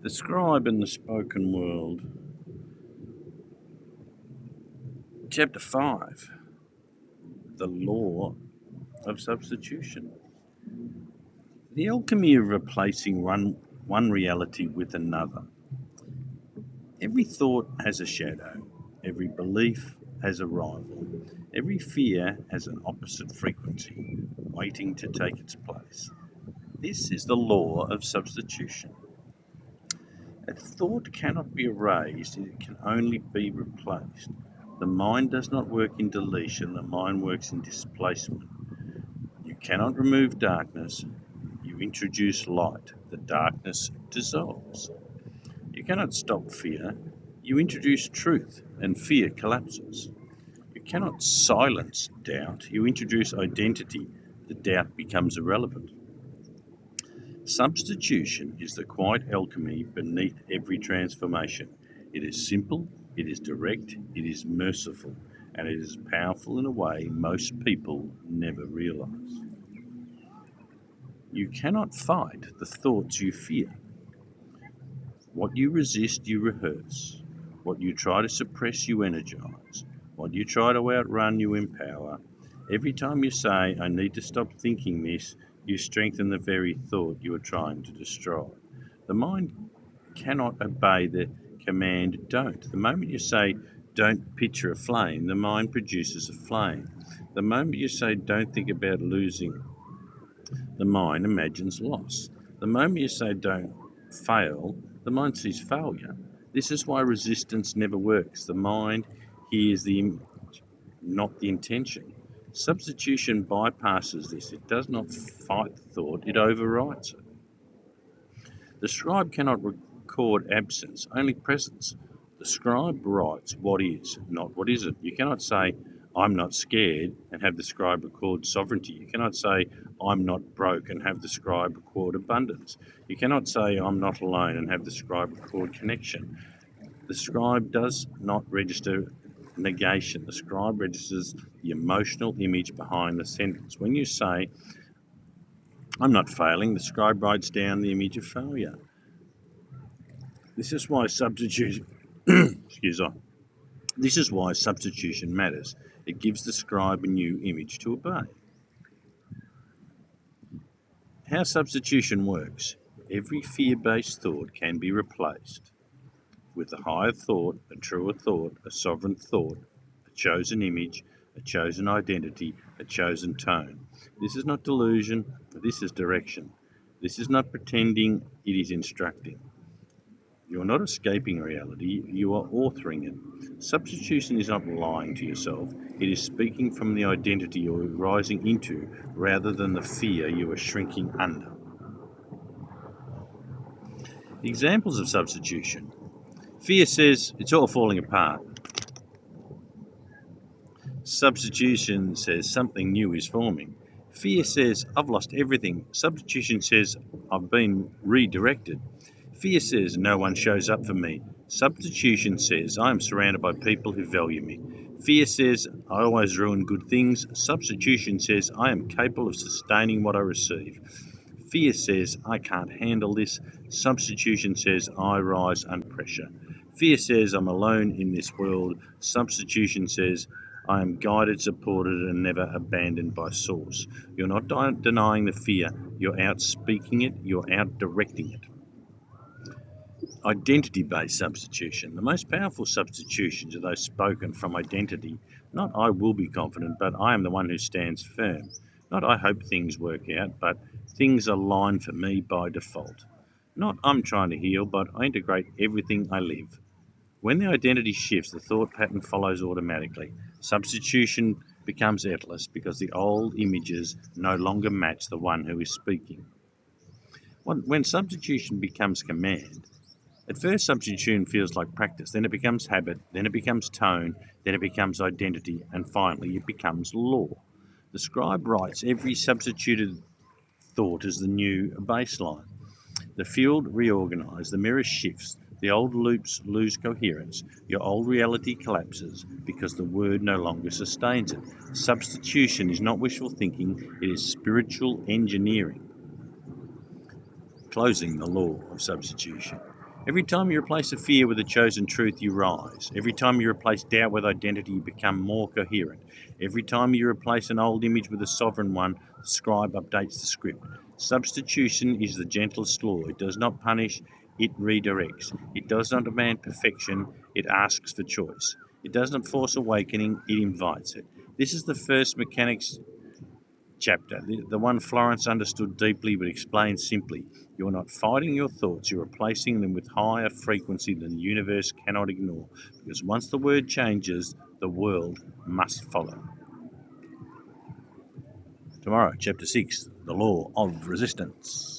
The Scribe in the Spoken World, Chapter 5, The Law of Substitution. The alchemy of replacing one reality with another. Every thought has a shadow, every belief has a rival, every fear has an opposite frequency, waiting to take its place. This is the law of substitution. A thought cannot be erased, it can only be replaced. The mind does not work in deletion, the mind works in displacement. You cannot remove darkness, you introduce light. The darkness dissolves. You cannot stop fear, you introduce truth, and fear collapses. You cannot silence doubt, you introduce identity. The doubt becomes irrelevant. Substitution is the quiet alchemy beneath every transformation. It is simple, it is direct, it is merciful, and it is powerful in a way most people never realize. You cannot fight the thoughts you fear. What you resist, you rehearse. What you try to suppress, you energize. What you try to outrun, you empower. Every time you say, I need to stop thinking this, you strengthen the very thought you are trying to destroy. The mind cannot obey the command don't. The moment you say, don't picture a flame, the mind produces a flame. The moment you say, don't think about losing, the mind imagines loss. The moment you say, don't fail, the mind sees failure. This is why resistance never works. The mind hears the image, not the intention. Substitution bypasses this. It does not fight the thought, it overwrites it. The scribe cannot record absence, only presence. The scribe writes what is, not what isn't. You cannot say, I'm not scared, and have the scribe record sovereignty. You cannot say, I'm not broke, and have the scribe record abundance. You cannot say, I'm not alone, and have the scribe record connection. The scribe does not register negation. The scribe registers the emotional image behind the sentence. When you say, I'm not failing, the scribe writes down the image of failure. This is why substitution This is why substitution matters. It gives the scribe a new image to obey. How substitution works. Every fear-based thought can be replaced with a higher thought, a truer thought, a sovereign thought, a chosen image, a chosen identity, a chosen tone. This is not delusion, this is direction. This is not pretending, it is instructing. You are not escaping reality, you are authoring it. Substitution is not lying to yourself, it is speaking from the identity you are rising into rather than the fear you are shrinking under. Examples of substitution. Fear says, it's all falling apart. Substitution says, something new is forming. Fear says, I've lost everything. Substitution says, I've been redirected. Fear says, no one shows up for me. Substitution says, I am surrounded by people who value me. Fear says, I always ruin good things. Substitution says, I am capable of sustaining what I receive. Fear says, I can't handle this. Substitution says, I rise under pressure. Fear says, I'm alone in this world. Substitution says, I am guided, supported, and never abandoned by Source. You're not denying the fear, you're out speaking it, you're out directing it. Identity-based substitution. The most powerful substitutions are those spoken from identity. Not I will be confident, but I am the one who stands firm. Not I hope things work out, but things align for me by default. Not I'm trying to heal, but I integrate everything I live. When the identity shifts, the thought pattern follows automatically. Substitution becomes effortless because the old images no longer match the one who is speaking. When substitution becomes command, at first substitution feels like practice, then it becomes habit, then it becomes tone, then it becomes identity, and finally it becomes law. The scribe writes every substituted thought as the new baseline. The field reorganizes, the mirror shifts, the old loops lose coherence, your old reality collapses because the word no longer sustains it. Substitution is not wishful thinking, it is spiritual engineering. Closing the law of substitution. Every time you replace a fear with a chosen truth, you rise. Every time you replace doubt with identity, you become more coherent. Every time you replace an old image with a sovereign one, the scribe updates the script. Substitution is the gentlest law. It does not punish, it redirects. It does not demand perfection, it asks for choice. It does not force awakening, it invites it. This is the first mechanics chapter, the one Florence understood deeply but explained simply. You're not fighting your thoughts, you're replacing them with higher frequency than the universe cannot ignore. Because once the word changes, the world must follow. Tomorrow, chapter 6, the law of resistance.